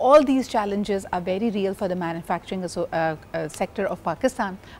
All these challenges are very real for the manufacturing sector of Pakistan.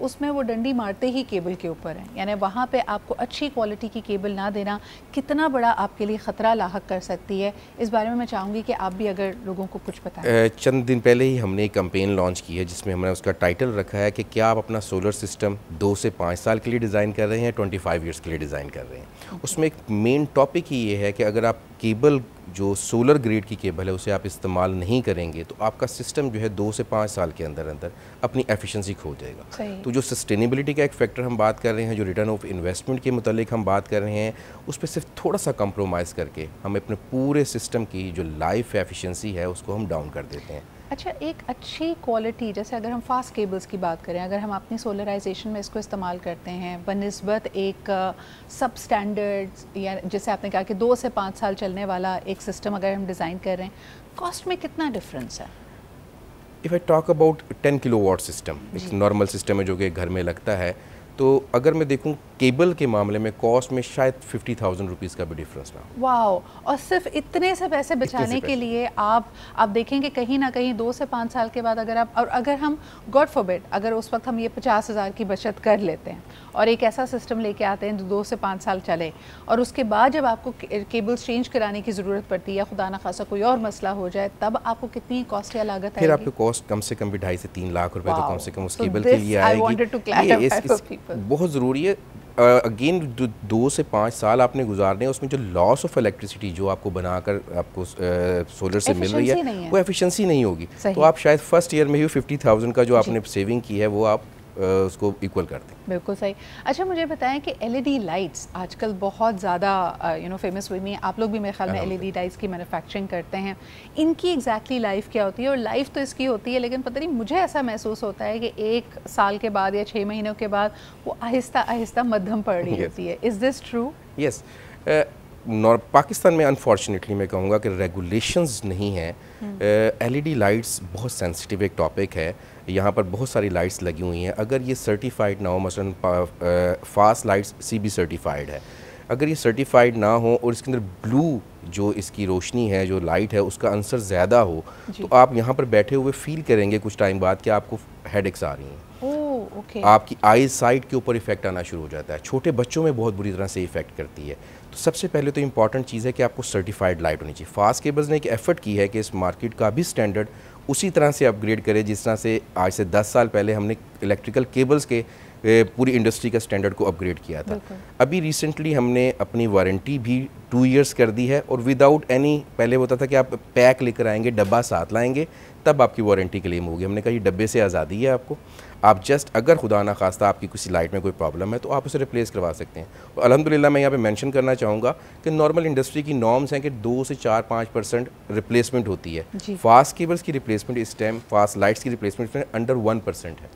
اس میں وہ ڈنڈی مارتے ہی کیبل کے اوپر ہیں. یعنی وہاں پہ آپ کو اچھی کوالٹی کی کیبل نہ دینا کتنا بڑا آپ کے لیے خطرہ لاحق کر سکتی ہے. اس بارے میں چاہوں گی کہ آپ بھی اگر لوگوں کو کچھ بتائیں. چند دن پہلے ہی ہم نے ایک کمپین لانچ کی ہے جس میں ہم نے اس کا ٹائٹل رکھا ہے کہ کیا آپ اپنا سولر سسٹم 2 سے 5 سال کے لیے ڈیزائن کر رہے ہیں 25 ایئرس کے لیے ڈیزائن کر رہے ہیں. اس میں ایک مین ٹاپک ہی یہ ہے کہ اگر آپ کیبل جو سولر گریڈ کی کیبل ہے اسے آپ استعمال نہیں کریں گے تو آپ کا سسٹم جو ہے 2 سے 5 سال کے اندر اپنی ایفیشنسی کھو جائے گا. تو جو سسٹینیبلٹی کا ایک فیکٹر ہم بات کر رہے ہیں, جو ریٹرن آف انویسٹمنٹ کے متعلق ہم بات کر رہے ہیں, اس پہ صرف تھوڑا سا کمپرومائز کر کے ہم اپنے پورے سسٹم کی جو لائف ایفیشنسی ہے اس کو ہم ڈاؤن کر دیتے ہیں. اچھا, ایک اچھی کوالٹی, جیسے اگر ہم فاسٹ کیبلز کی بات کریں, اگر ہم اپنی سولرائزیشن میں اس کو استعمال کرتے ہیں بنسبت ایک سب سٹینڈرڈ یا جیسے آپ نے کہا کہ 2 سے 5 سال چلنے والا ایک سسٹم اگر ہم ڈیزائن کر رہے ہیں, کاسٹ میں کتنا ڈفرینس ہے؟ If I talk about 10 kilo what system, ایک نارمل سسٹم ہے جو کہ گھر میں لگتا ہے, تو اگر میں دیکھوں کیبل کے معاملے میں کاسٹ میں شاید 50,000 روپیز کا بھی ڈفرینس نہ ہو. واو, اور صرف اتنے سے پیسے بچانے کے لیے آپ دیکھیں کہ کہیں نہ کہیں 2 سے 5 سال کے بعد اگر ہم گاڈ فوربڈ اگر اس وقت ہم یہ 50,000 کی بچت کر لیتے ہیں اور ایک ایسا سسٹم لے کے آتے ہیں جو 2 سے 5 سال چلے, اور اس کے بعد جب آپ کو کیبلز چینج کرانے کی ضرورت پڑتی ہے یا خدا نخواستہ کوئی اور مسئلہ ہو جائے, تب آپ کو کتنی کاسٹ یا لاگت آئے گی؟ پھر آپ کو کاسٹ کم سے کم بھی 2.5 سے 3 لاکھ روپے تو کم سے کم اس کیبل کے لیے آئے گی. بہت ضروری ہے. اگین 2 سے 5 سال آپ نے گزارنے ہیں, اس میں جو لاس آف الیکٹریسٹی جو آپ کو بنا کر آپ کو سولر سے مل رہی ہے وہ ایفیشنسی نہیں ہوگی. تو آپ شاید فرسٹ ایئر میں ہی 50,000 کا جو آپ نے سیونگ کی ہے وہ آپ اس کو ایکول کر دیں. بالکل صحیح. اچھا, مجھے بتائیں کہ LED لائٹس آج کل بہت زیادہ فیمس ہوئی ہیں. آپ لوگ بھی میرے خیال میں LED لائٹس کی مینوفیکچرنگ کرتے ہیں. ان کی ایگزیکٹلی لائف کیا ہوتی ہے؟ اور لائف تو اس کی ہوتی ہے, لیکن پتہ نہیں مجھے ایسا محسوس ہوتا ہے کہ 1 سال کے بعد یا 6 مہینوں کے بعد وہ آہستہ آہستہ مدھم پڑ رہی ہوتی ہے. از دس ٹرو؟ یس. پاکستان میں انفارچونیٹلی میں کہوں گا کہ ریگولیشنز نہیں ہیں. LED لائٹس بہت سینسٹیو ایک ٹاپک ہے. یہاں پر بہت ساری لائٹس لگی ہوئی ہیں. اگر یہ سرٹیفائڈ نہ ہو, مثلا فاسٹ لائٹس CB سرٹیفائڈ ہے, اگر یہ سرٹیفائڈ نہ ہو اور اس کے اندر بلو جو اس کی روشنی ہے جو لائٹ ہے اس کا عنصر زیادہ ہو, تو آپ یہاں پر بیٹھے ہوئے فیل کریں گے کچھ ٹائم بعد کہ آپ کو ہیڈ ایکس آ رہی ہیں. آپ کی آئیز سائٹ کے اوپر ایفیکٹ آنا شروع ہو جاتا ہے. چھوٹے بچوں میں بہت بری طرح سے ایفیکٹ کرتی ہے. تو سب سے پہلے تو امپورٹنٹ چیز ہے کہ آپ کو سرٹیفائڈ لائٹ ہونی چاہیے. فاسٹ کیبلز نے ایک ایفرٹ کی ہے کہ اس مارکیٹ کا بھی سٹینڈرڈ اسی طرح سے اپ گریڈ کرے جس طرح سے آج سے 10 سال پہلے ہم نے الیکٹریکل کیبلز کے پوری انڈسٹری کا سٹینڈرڈ کو اپ گریڈ کیا تھا. ابھی ریسنٹلی ہم نے اپنی وارنٹی بھی 2 ایئرس کر دی ہے, اور وداؤٹ اینی, پہلے ہوتا تھا کہ آپ پیک لے کر آئیں گے, ڈبہ ساتھ لائیں گے تب آپ کی وارنٹی کلیم ہوگی. ہم نے کہا یہ ڈبے سے آزادی ہے آپ کو, آپ جسٹ اگر خدا نہ خواستہ آپ کی کسی لائٹ میں کوئی پرابلم ہے تو آپ اسے ریپلیس کروا سکتے ہیں. اور الحمدللہ میں یہاں پہ مینشن کرنا چاہوں گا کہ نارمل انڈسٹری کی نارمز ہیں کہ 2 سے 4-5% ریپلیسمنٹ ہوتی ہے. فاسٹ کیبلز کی ریپلیسمنٹ اس ٹائم, فاسٹ لائٹس کی ریپلیسمنٹ انڈر 1% ہے.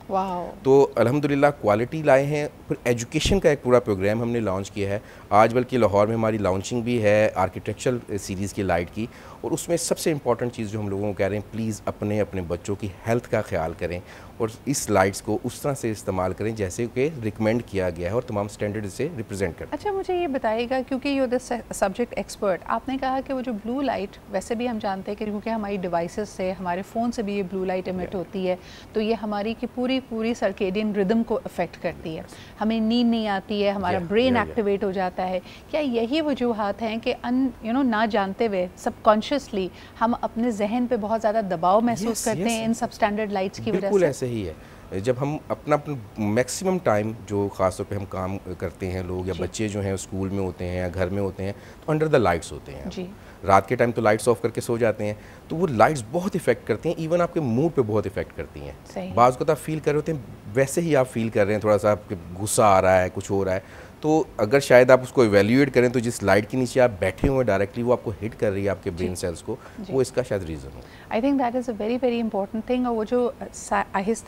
تو الحمدللہ کوالٹی لائے ہیں. پھر ایجوکیشن کا ایک پورا پروگرام ہم نے لانچ کیا ہے آج, بلکہ لاہور میں ہماری لانچنگ بھی ہے آرکیٹیکچرل سیریز کی لائٹ کی. اور اس میں سب سے امپورٹنٹ چیز جو ہم لوگوں کو کہہ رہے ہیں, پلیز اپنے بچوں کی ہیلتھ کا خیال کریں اور اس لائٹس کو اس طرح سے استعمال کریں جیسے کہ ریکمینڈ کیا گیا ہے اور تمام سٹینڈرڈ سے ریپرزینٹ کریں. اچھا, مجھے یہ بتائیے گا, کیونکہ یو دس سبجیکٹ ایکسپرٹ, آپ نے کہا کہ وہ جو بلو لائٹ, ویسے بھی ہم جانتے ہیں کہ کیونکہ ہماری ڈیوائسز سے, ہمارے فون سے بھی یہ بلو لائٹ ایمٹ ہوتی ہے, تو یہ ہماری کی پوری سرکیڈین ردم کو افیکٹ کرتی ہے, ہمیں نیند نہیں آتی ہے, ہمارا برین ایکٹیویٹ ہو جاتا ہے. کیا یہی وجوہات ہیں کہ نہ جانتے ہوئے سب کانشیسلی ہم اپنے ذہن پہ بہت زیادہ دباؤ محسوس کرتے ہیں ان سب سٹینڈرڈ لائٹس کی وجہ سے؟ بالکل ایسے ہی ہے. جب ہم اپنا میکسیمم ٹائم جو خاص طور پہ ہم کام کرتے ہیں لوگ یا بچے جو ہیں اسکول میں ہوتے ہیں یا گھر میں ہوتے ہیں تو انڈر دا لائٹس ہوتے ہیں. رات کے ٹائم تو لائٹس آف کر کے سو جاتے ہیں, تو وہ لائٹس بہت افیکٹ کرتی ہیں, ایون آپ کے موڈ پہ بہت افیکٹ کرتی ہیں. بعض کو آپ فیل کر رہے ہوتے ہیں ویسے ہی آپ فیل کر رہے ہیں, تھوڑا سا آپ کے غصہ آ رہا ہے, کچھ ہو رہا ہے, تو اگر شاید آپ اس کو ایویلیویٹ کریں تو جس لائٹ کے نیچے آپ بیٹھے ہوئے ڈائریکٹلی وہ آپ کو ہٹ کر رہی ہے آپ کے برین سیلز کو, وہ اس کا شاید reason who. I think that is a very very important thing. اور وہ جو آہستہ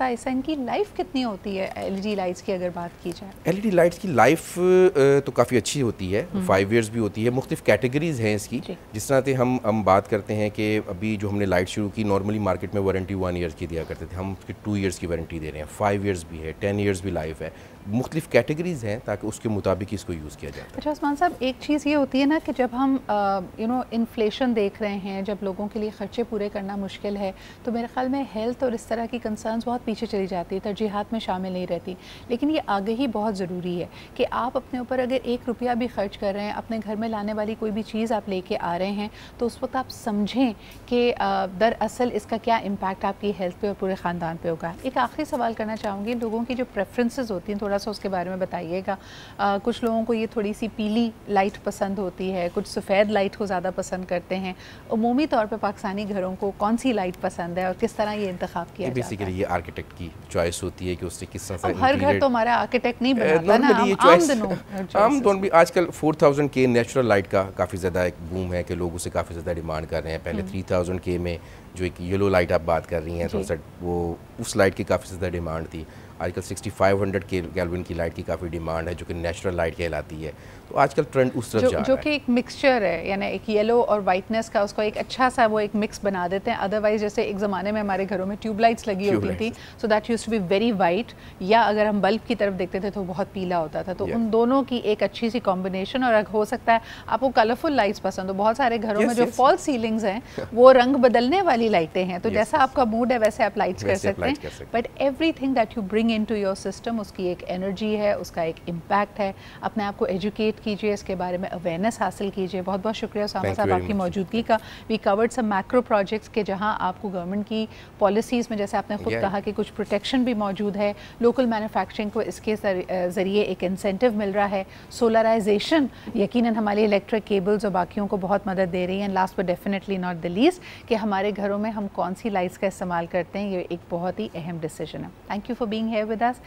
آہستہ ان کی لائف کتنی ہوتی ہے LED لائٹس کی اگر بات کی جائے؟ LED لائٹس کی لائف تو کافی اچھی ہوتی ہے, 5 ایئرس بھی ہوتی ہے. مختلف کیٹیگریز ہیں اس کی, جس طرح سے ہم بات کرتے ہیں کہ ابھی جو ہم نے لائٹ شروع کی, نارملی مارکیٹ میں وارنٹی 1 ایئر کی دیا کرتے تھے, ہم اس کی 2 ایئرس کی وارنٹی دے رہے ہیں, 5 ایئرس بھی ہے, 10 ایئرس بھی لائف ہے. مختلف کیٹیگریز ہیں تاکہ اس کے مطابق اس کو یوز کیا جاتا ہے. اچھا عثمان صاحب، ایک چیز یہ ہوتی ہے نا کہ جب ہم انفلیشن دیکھ رہے ہیں، جب لوگوں کے لیے خرچے پورے کرنا مشکل ہے، تو میرے خیال میں ہیلتھ اور اس طرح کی کنسرنز بہت پیچھے چلی جاتی ہے، ترجیحات میں شامل نہیں رہتی. لیکن یہ آگہی بہت ضروری ہے کہ آپ اپنے اوپر اگر 1 روپیہ بھی خرچ کر رہے ہیں، اپنے گھر میں لانے والی کوئی بھی چیز آپ لے کے آ رہے ہیں، تو اس وقت آپ سمجھیں کہ دراصل اس کا کیا امپیکٹ آپ کی ہیلتھ پہ اور پورے خاندان پہ ہوگا. ایک آخری سوال کرنا چاہوں گی، لوگوں کی جو پریفرنسز ہوتی ہیں تھوڑا سا اس کے بارے میں بتائیے گا. کچھ لوگوں کو یہ تھوڑی سی پیلی لائٹ پسند ہوتی ہے، کچھ سفید لائٹ کو زیادہ پسند کرتے ہیں. عمومی طور پہ پاکستانی گھروں کو کون سی لائٹ پسند ہے اور کس طرح یہ انتخاب کیا جاتا ہے؟ بیسیکلی یہ آرکیٹیکٹ کی چوائس ہوتی ہے کہ اس نے کس طرح سے. ہر گھر تو ہمارا آرکیٹیکٹ نہیں بناتا نا، عام دونوں بھی. آج کل 4000K نیچرل لائٹ کا کافی زیادہ ایک بوم ہے کہ لوگ اسے کافی زیادہ ڈیمانڈ کر رہے ہیں. پہلے 3000K میں جو ایک یلو لائٹ آپ بات کر رہی ہیں تھوڑا سا وہ اس لائٹ کی کافی زیادہ ڈیمانڈ تھی. آج کل 6500 کیلوین کی لائٹ کی کافی ڈیمانڈ ہے جو کہ نیچرل لائٹ کہلاتی ہے. تو آج کل ٹرینڈ اس طرف جا رہا ہے جو کہ ایک مکسچر ہے، یعنی ایک یلو اور وائٹنس کا اس کو ایک اچھا سا وہ ایک مکس بنا دیتے ہیں. ادروائز جیسے ایک زمانے میں ہمارے گھروں میں ٹیوب لائٹس لگی ہوتی تھی، so that used to be very white, یا اگر ہم بلب کی طرف دیکھتے تھے تو بہت پیلا ہوتا تھا. تو ان دونوں کی ایک اچھی سی کمبینیشن. اور ہو سکتا ہے آپ کو کلرفل لائٹس پسند ہو. بہت سارے گھروں میں جو فال سیلنگز ہیں وہ رنگ بدلنے والی لائٹیں ہیں، تو جیسا آپ کا موڈ ہے ویسے آپ لائٹس کر سکتے ہیں. But everything that you bring into your system, اس کی ایک انرجی ہے، اس کا ایک امپیکٹ ہے. اپنے آپ کو ایجوکیٹ کیجیے، اس کے بارے میں اویئرنیس حاصل کیجیے. بہت بہت شکریہ اسامہ صاحب آپ کی موجودگی کا. وی کورڈ سم میکرو پروجیکٹس کے جہاں آپ کو گورنمنٹ کی پالیسیز میں جیسے آپ نے خود کہا کہ کچھ پروٹیکشن بھی موجود ہے، لوکل مینوفیکچرنگ کو اس کے ذریعے ایک انسینٹیو مل رہا ہے. سولرائزیشن یقیناً ہماری الیکٹرک کیبلز اور باقیوں کو بہت مدد دے رہی ہیں. Last but definitely not the least کہ ہمارے گھروں میں ہم کون سی لائٹس کا استعمال کرتے ہیں، یہ ایک بہت ہی اہم ڈیسیجن ہے. Thank you for being here with us.